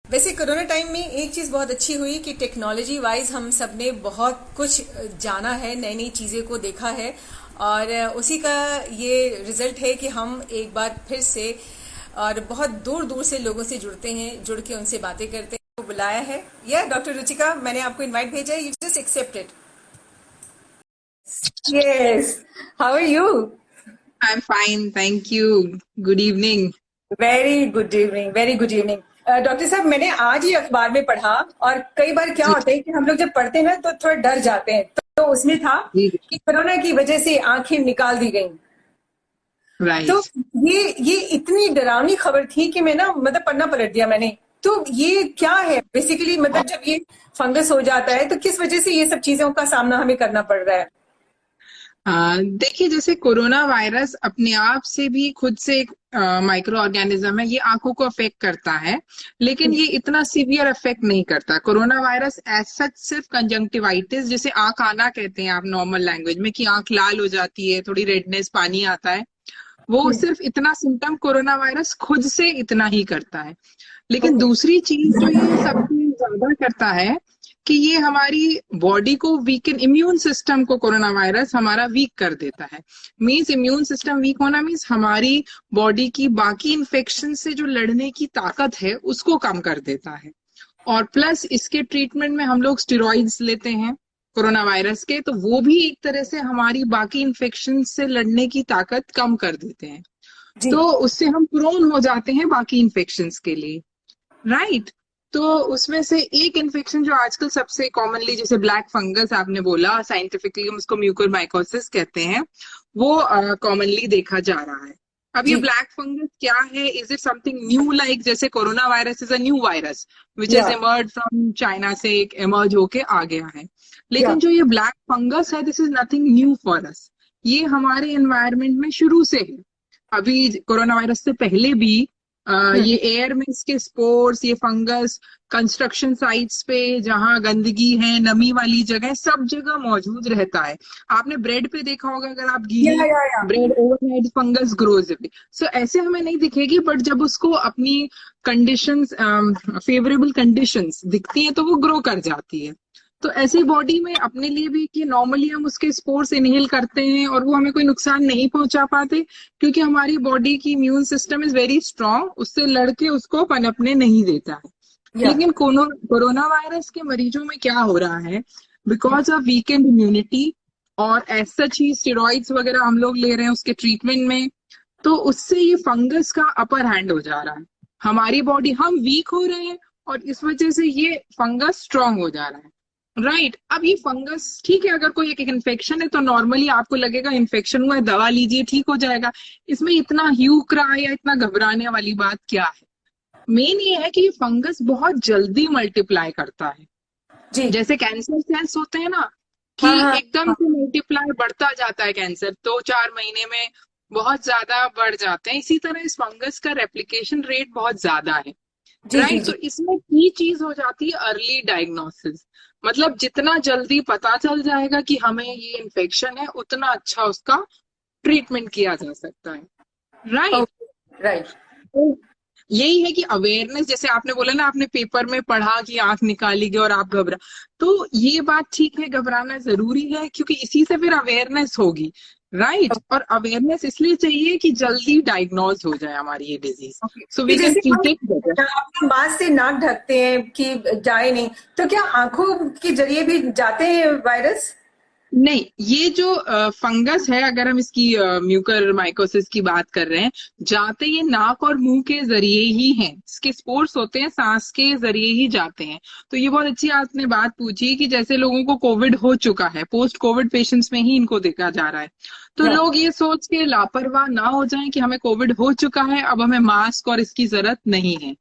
वैसे corona time में एक चीज बहुत अच्छी हुई कि टेक्नोलॉजी वाइज हम सब ने बहुत कुछ जाना है, नई नई चीजें को देखा है। और उसी का ये रिजल्ट है कि हम एक बार फिर से और बहुत दूर दूर से लोगों से जुड़ते हैं, जुड़ के उनसे बातें करते हैं। तो बुलाया है या डॉक्टर रुचिका, मैंने आपको इनवाइट भेजा है, you just accept it. Yes, how are you? I'm fine, thank you. Good evening. Very good evening, very good evening. Doctor साहब, मैंने आज ही अखबार में पढ़ा, और कई बार क्या जी होता है कि हम लोग जब पढ़ते हैं ना तो थोड़ा डर जाते हैं। तो उसमें था जी कि कोरोना की वजह से आंखें निकाल दी गई। तो राइट। ये इतनी डरावनी खबर थी कि मैं ना मतलब पन्ना पलट दिया मैंने। तो ये क्या है बेसिकली, मतलब जब ये फंगस हो जाता है तो किस वजह से ये सब चीजों का सामना हमें करना पड़ रहा है? देखिए, जैसे कोरोना वायरस अपने आप से भी खुद से एक माइक्रो ऑर्गेनिज्म है, ये आंखों को अफेक्ट करता है। लेकिन ये इतना सीवियर अफेक्ट नहीं करता। कोरोना वायरस एज सच सिर्फ कंजंक्टिवाइटिस, जैसे आंख आना कहते हैं आप नॉर्मल लैंग्वेज में, कि आंख लाल हो जाती है, थोड़ी रेडनेस, पानी आता है, वो सिर्फ इतना सिम्टम कोरोना वायरस खुद से इतना ही करता है। लेकिन ओके। दूसरी चीज जो ये सबसे ज्यादा करता है कि ये हमारी बॉडी को वीकन, इम्यून सिस्टम को कोरोना वायरस हमारा वीक कर देता है। मींस इम्यून सिस्टम वीक होना मींस हमारी बॉडी की बाकी इन्फेक्शन से जो लड़ने की ताकत है उसको कम कर देता है। और प्लस इसके ट्रीटमेंट में हम लोग स्टेरॉइड्स लेते हैं कोरोना वायरस के, तो वो भी एक तरह से हमारी बाकी इन्फेक्शन से लड़ने की ताकत कम कर देते हैं। जी। तो उससे हम प्रोन हो जाते हैं बाकी इन्फेक्शंस के लिए। राइट। तो उसमें से एक इन्फेक्शन जो आजकल सबसे कॉमनली, जैसे ब्लैक फंगस आपने बोला, साइंटिफिकली हम उसको म्यूकोरमाइकोसिस कहते हैं, वो कॉमनली देखा जा रहा है। अब ये जी। ब्लैक फंगस क्या है? Is it something new, like जैसे corona virus is a new virus which या हैज इमर्ज फ्रॉम चाइना से, एक इमर्ज होके आ गया है। या लेकिन जो ये ब्लैक फंगस है, this is nothing new for us. ये हमारे एनवायरमेंट में शुरू से है। अभी कोरोना वायरस से पहले भी ये एयर में इसके स्पोर्स, ये फंगस कंस्ट्रक्शन साइट्स पे जहां गंदगी है, नमी वाली जगह, सब जगह मौजूद रहता है। आपने ब्रेड पे देखा होगा, अगर आप गीली या ब्रेड ओवरनाइट, फंगस ग्रोज। सो ऐसे हमें नहीं दिखेगी, बट जब उसको अपनी कंडीशंस, फेवरेबल कंडीशंस दिखती हैं तो वो ग्रो कर जाती है। तो ऐसी बॉडी में अपने लिए भी कि नॉर्मली हम उसके स्पोर्स इनहेल करते हैं और वो हमें कोई नुकसान नहीं पहुंचा पाते, क्योंकि हमारी बॉडी की immune system is very strong, उससे लड़के उसको पनपने नहीं देता है। या लेकिन कोरोना वायरस के मरीजों में क्या हो रहा है, बिकॉज ऑफ वीकेंड इम्यूनिटी और एज सच ही स्टेरॉइड्स वगैरह हम लोग ले रहे हैं उसके ट्रीटमेंट में, तो उससे ये फंगस का अपर हैंड हो जा रहा है। हमारी बॉडी, हम वीक हो रहे हैं और इस वजह से ये फंगस स्ट्रांग हो जा रहा है। राइट। अब ये फंगस, ठीक है, अगर कोई एक इन्फेक्शन है तो नॉर्मली आपको लगेगा इन्फेक्शन हुआ है, दवा लीजिए ठीक हो जाएगा। इसमें इतना ह्यूक रहा या इतना घबराने वाली बात क्या है? मेन ये है कि ये फंगस बहुत जल्दी मल्टीप्लाई करता है। जी। जैसे कैंसर सेल्स होते हैं ना, कि हाँ हाँ एकदम हाँ। से मल्टीप्लाई बढ़ता जाता है कैंसर, 2-4 महीने में बहुत ज्यादा बढ़ जाते हैं, इसी तरह इस फंगस का रेप्लिकेशन रेट बहुत ज्यादा है। जी जी राइट। तो जी। इसमें की चीज हो जाती है अर्ली डायग्नोसिस। मतलब जितना जल्दी पता चल जाएगा कि हमें ये इन्फेक्शन है, उतना अच्छा उसका ट्रीटमेंट किया जा सकता है। राइट। ओके। राइट। तो यही है कि अवेयरनेस, जैसे आपने बोला ना, आपने पेपर में पढ़ा कि आंख निकाली गई और आप घबरा, तो ये बात ठीक है, घबराना जरूरी है, क्योंकि इसी से फिर अवेयरनेस होगी। राइट। और अवेयरनेस इसलिए चाहिए कि जल्दी डायग्नोज हो जाए हमारी ये डिजीज, ओके, सो कि वी कैन जैसे ट्रीट हम इट बेटर। अपने मास्क से नाक ढकते हैं कि जाए नहीं, तो क्या आंखों के जरिए भी जाते हैं वायरस? नहीं, ये जो फंगस है, अगर हम इसकी म्यूकर माइकोसिस की बात कर रहे हैं, जाते ये नाक और मुंह के जरिए ही हैं। इसके स्पोर्स होते हैं, सांस के जरिए ही जाते हैं। तो ये बहुत अच्छी आपने बात पूछी कि जैसे लोगों को कोविड हो चुका है, पोस्ट कोविड पेशेंट्स में ही इनको देखा जा रहा है, तो या लोग ये सोच के लापरवाह ना हो जाएं कि हमें कोविड हो चुका है, अब हमें मास्क और इसकी जरूरत नहीं है।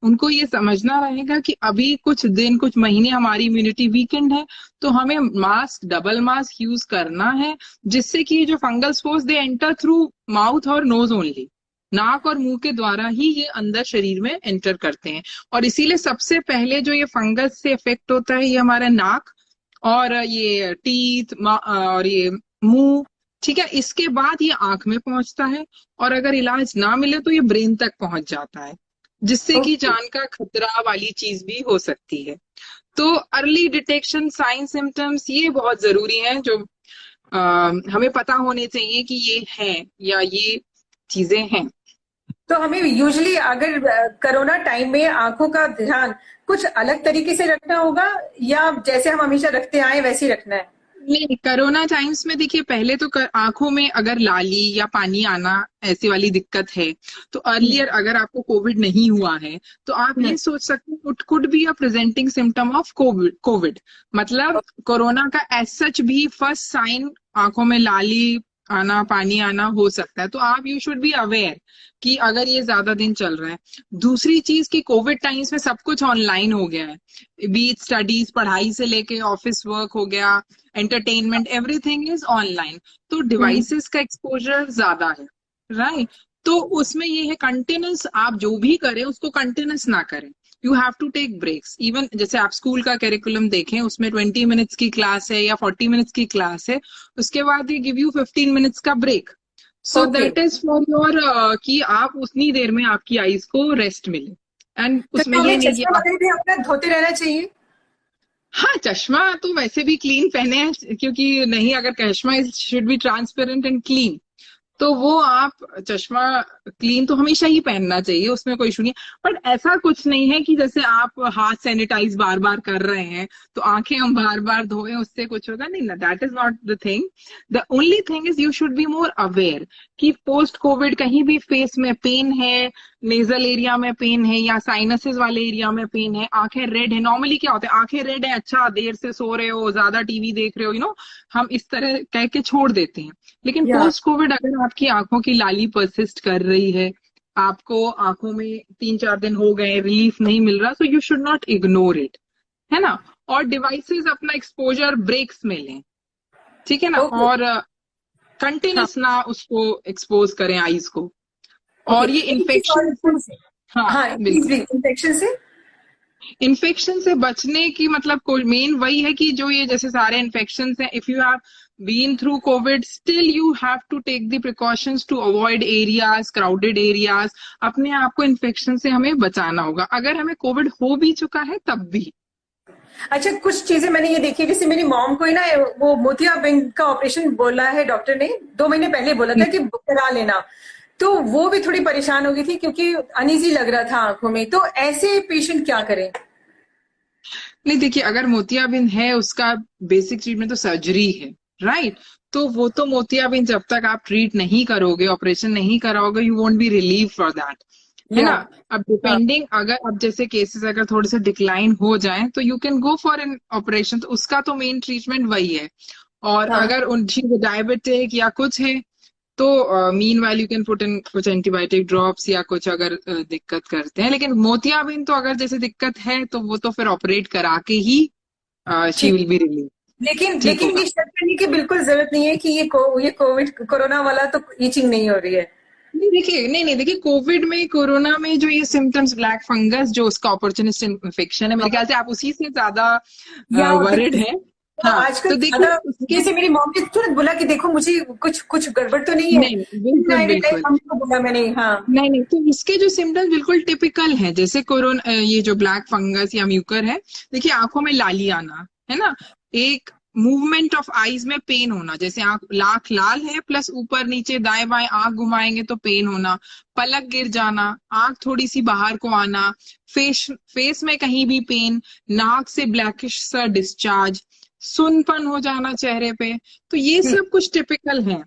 उनको ये समझना रहेगा कि अभी कुछ दिन, कुछ महीने हमारी इम्यूनिटी वीकेंड है, तो हमें मास्क, डबल मास्क यूज करना है, जिससे कि ये जो fungal spores they enter through mouth और नोज ओनली, नाक और मुंह के द्वारा ही ये अंदर शरीर में एंटर करते हैं। और इसीलिए सबसे पहले जो ये फंगस से इफेक्ट होता है, ये हमारा नाक और ये टीथ और ये मुंह, ठीक है, इसके बाद ये आंख में पहुंचता है, और अगर इलाज ना मिले तो ये ब्रेन तक पहुंच जाता है। जिससे कि ओके। जान का खतरा वाली चीज भी हो सकती है। तो अर्ली डिटेक्शन साइन सिम्टम्स ये बहुत जरूरी है, जो हमें पता होने चाहिए कि ये है या ये चीजें हैं। तो हमें यूजुअली अगर कोरोना टाइम में आंखों का ध्यान कुछ अलग तरीके से रखना होगा, या जैसे हम हमेशा रखते आए वैसे ही रखना है? नहीं, कोरोना टाइम्स में देखिए, पहले तो आंखों में अगर लाली या पानी आना ऐसी वाली दिक्कत है, तो हम्म। अर्लियर अगर आपको कोविड नहीं हुआ है तो आप हम्म। ये सोच सकते हैं it could be a presenting symptom of Covid Covid मतलब कोरोना का एज सच भी फर्स्ट साइन आंखों में लाली आना, पानी आना हो सकता है। तो आप यू शुड बी अवेयर कि अगर ये ज्यादा दिन चल रहा है। दूसरी चीज कि कोविड टाइम्स में सब कुछ ऑनलाइन हो गया है, बीच स्टडीज, पढ़ाई से लेके ऑफिस वर्क हो गया, एंटरटेनमेंट, एवरीथिंग इज ऑनलाइन। तो हम्म। डिवाइसेस का एक्सपोजर ज्यादा है, राइट। तो उसमें ये है कंटिन्यूस, आप जो भी करें उसको कंटिन्यूस ना करें। You have to take breaks. Even जैसे आप स्कूल का करिकुलम देखें, उसमें 20 मिनट्स की क्लास है या 40 मिनट्स की क्लास है, उसके बाद ये गिव यू 15 मिनट्स का break. So okay. That is for your कि आप उतनी देर में आपकी आईज को रेस्ट मिले। एंड तो उसमें क्या ये हमें नहीं कि चश्मा आप, वगैरह भी अपना धोते रहना चाहिए? हाँ, चश्मा तो वैसे भी क्लीन पहने हैं, क्योंकि नहीं, अगर चश्मा should be transparent and clean, तो वो आप चश्मा क्लीन तो हमेशा ही पहनना चाहिए, उसमें कोई इशू नहीं है। बट ऐसा कुछ नहीं है कि जैसे आप हाथ सैनिटाइज बार बार कर रहे हैं तो आंखें हम बार बार धोएं उससे कुछ होगा, नहीं ना, that is not the thing. The only thing is you should be more aware कि पोस्ट कोविड कहीं भी फेस में पेन है, नेजल एरिया में पेन है या साइनसेस वाले एरिया में पेन है, आंखें रेड है। नॉर्मली क्या होता है, आंखें रेड है, अच्छा देर से सो रहे हो, ज्यादा टीवी देख रहे हो, हम इस तरह कह के छोड़ देते हैं। लेकिन या पोस्ट कोविड अगर आपकी आंखों की लाली परसिस्ट कर रही है, आपको आंखों में 3-4 दिन हो गए, रिलीफ नहीं मिल रहा, so you should not ignore it, है ना। और डिवाइसेस अपना एक्सपोजर ब्रेक्स में लें, ठीक है ना। ओके। और हाँ। कंटिन्यूस ना उसको एक्सपोज करें आईज को। ओके, और ये एक चीज और इन्फेक्शन से, थोड़ी सी। हाँ हाँ प्लीज, बिल्कुल, इन्फेक्शन से। इन्फेक्शन से बचने की मतलब कोई मेन वही है कि जो ये जैसे सारे इन्फेक्शन हैं, if you have been through covid, still you have to take the precautions to avoid areas, crowded areas. अपने आप को इन्फेक्शन से हमें बचाना होगा, अगर हमें कोविड हो भी चुका है तब भी। अच्छा, कुछ चीजें मैंने ये देखी, जैसे मेरी मॉम को ही ना वो मोतियाबिंद का ऑपरेशन बोला है डॉक्टर ने, 2 महीने पहले बोला था कि करा लेना। तो वो भी थोड़ी परेशान हो गई थी क्योंकि अनईजी लग रहा था आंखों में। तो ऐसे पेशेंट क्या करें? नहीं देखिए, अगर मोतियाबिंद है उसका बेसिक ट्रीटमेंट तो सर्जरी है, राइट। तो वो तो मोतियाबिंद जब तक आप ट्रीट नहीं करोगे, ऑपरेशन नहीं कराओगे, you won't be relieve for that, है या। ना। अब हाँ। डिपेंडिंग, अगर अब जैसे केसेस अगर थोड़े से डिक्लाइन हो जाएं तो you can go for an operation, तो उसका तो मेन ट्रीटमेंट वही है। और हाँ। अगर उनकी डायबिटिक या कुछ है तो mean while you can put in कुछ एंटीबायोटिक ड्रॉप्स या कुछ, अगर दिक्कत करते हैं। लेकिन मोतियाबिंद तो अगर जैसे दिक्कत है तो वो तो फिर ऑपरेट करा के ही शी ठीक। विल बी रिलीव, लेकिन ठीक लेकिन होगा। ये शक करने की बिल्कुल जरूरत नहीं है कि ये कोविड कोरोना वाला तो ईचिंग नहीं हो रही है। नहीं देखिए, नहीं नहीं देखिए, कोविड में, कोरोना में जो ये सिम्टम्स, ब्लैक फंगस जो उसका अपॉर्चुनिस्ट इन्फेक्शन है, मेरे ख्याल से आप उसी से ज्यादा या वरिड है। तो हाँ, आजकल तो देखिए ज्यादा, जैसे मेरी मॉम ने तुरंत बोला कि देखो मुझे कुछ कुछ गड़बड़ तो नहीं है। नहीं बिल्कुल बिल्कुल, मम्मी को बोला मैंने। हाँ। नहीं नहीं, तो इसके जो सिम्टम्स बिल्कुल टिपिकल हैं, जैसे कोरोना, ये जो ब्लैक फंगस या म्यूकर है, देखिए आंखों में लाली आना, है ना, एक मूवमेंट ऑफ आईज में पेन होना, जैसे आंख लाल है प्लस ऊपर नीचे दाएं बाएं आंख घुमाएंगे तो पेन होना, पलक गिर जाना, आंख थोड़ी सी बाहर को आना, फेस में कहीं भी पेन, नाक से ब्लैकिश सा डिस्चार्ज, सुनपन हो जाना चेहरे पे, तो ये ठीक। सब कुछ टिपिकल है।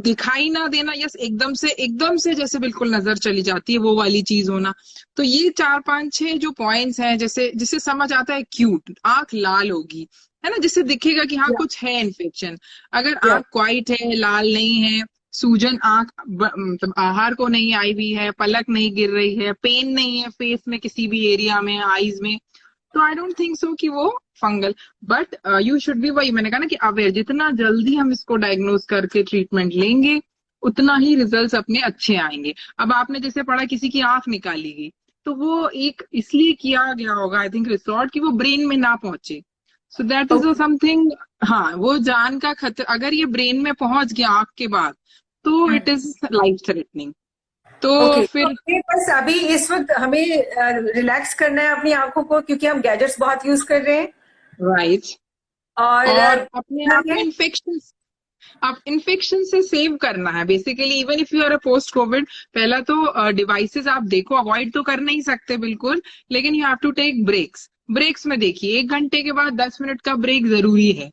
दिखाई ना देना, यस, एकदम से जैसे बिल्कुल नजर चली जाती है, वो वाली चीज होना। तो ये 4-5-6 जो पॉइंट्स हैं, जैसे जिससे समझ आता है क्यूट, आंख लाल होगी, है ना, जिससे दिखेगा कि हाँ या। कुछ है इन्फेक्शन। अगर या। आंख क्वाइट है, लाल नहीं है, सूजन आंख मतलब आहार को नहीं आई हुई है, पलक नहीं गिर रही है, पेन नहीं है फेस में किसी भी एरिया में, आईज में, तो आई डोंट थिंक सो कि वो fungal. But you should be, वही मैंने कहा ना कि अवेयर, जितना जल्दी हम इसको डायग्नोज करके ट्रीटमेंट लेंगे उतना ही रिजल्ट्स अपने अच्छे आएंगे। अब आपने जैसे पढ़ा किसी की आंख निकाली गई, तो वो एक इसलिए किया गया होगा आई थिंक रिसोर्ट, कि वो ब्रेन में ना पहुंचे, so that is okay. Something. हाँ, वो जान का खतरा, अगर ये ब्रेन में पहुंच गया आंख के बाद तो इट इज लाइफ थ्रेटनिंग। तो ओके, तो फिर हमें बस अभी इस वक्त हमें रिलैक्स करना है अपनी आंखों को, क्योंकि हम गैजेट्स बहुत यूज कर रहे हैं। राइट, और और अपने करना आप को है। इन्फेक्शन, आप इन्फेक्शन से सेव करना है basically. Even if you are a post covid, पहला तो डिवाइसेस आप देखो, अवॉइड तो कर नहीं सकते बिल्कुल, लेकिन you have to take breaks. Breaks में देखिए 1 घंटे के बाद 10 मिनट का ब्रेक जरूरी है।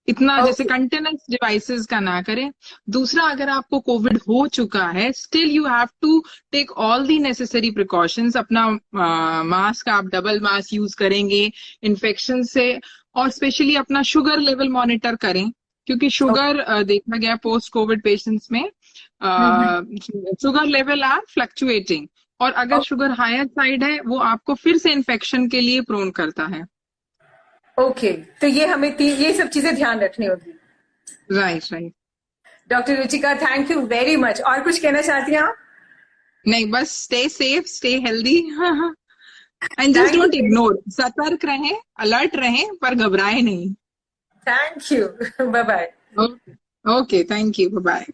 इतना जैसे ओके। कंटिन्यूस डिवाइसेस का ना करें। दूसरा, अगर आपको कोविड हो चुका है, still you have to take all the necessary precautions. अपना मास्क, आप डबल मास्क यूज करेंगे इन्फेक्शन से। और स्पेशली अपना शुगर लेवल मॉनिटर करें, क्योंकि शुगर देखा गया पोस्ट कोविड पेशेंट्स में शुगर लेवल आर फ्लक्चुएटिंग, और अगर शुगर हायर साइड है वो आपको फिर से इन्फेक्शन के लिए प्रोन करता है। ओके, तो ये हमें ये सब चीजें ध्यान रखनी होगी। Right, right. Doctor Ruchika, thank you very much. और कुछ कहना चाहती हैं आप? नहीं, बस stay safe, stay healthy, and just thank don't you. Ignore. सतर्क रहें, अलर्ट रहें, पर घबराए नहीं। Thank you. Bye bye. Okay, okay, thank you, bye.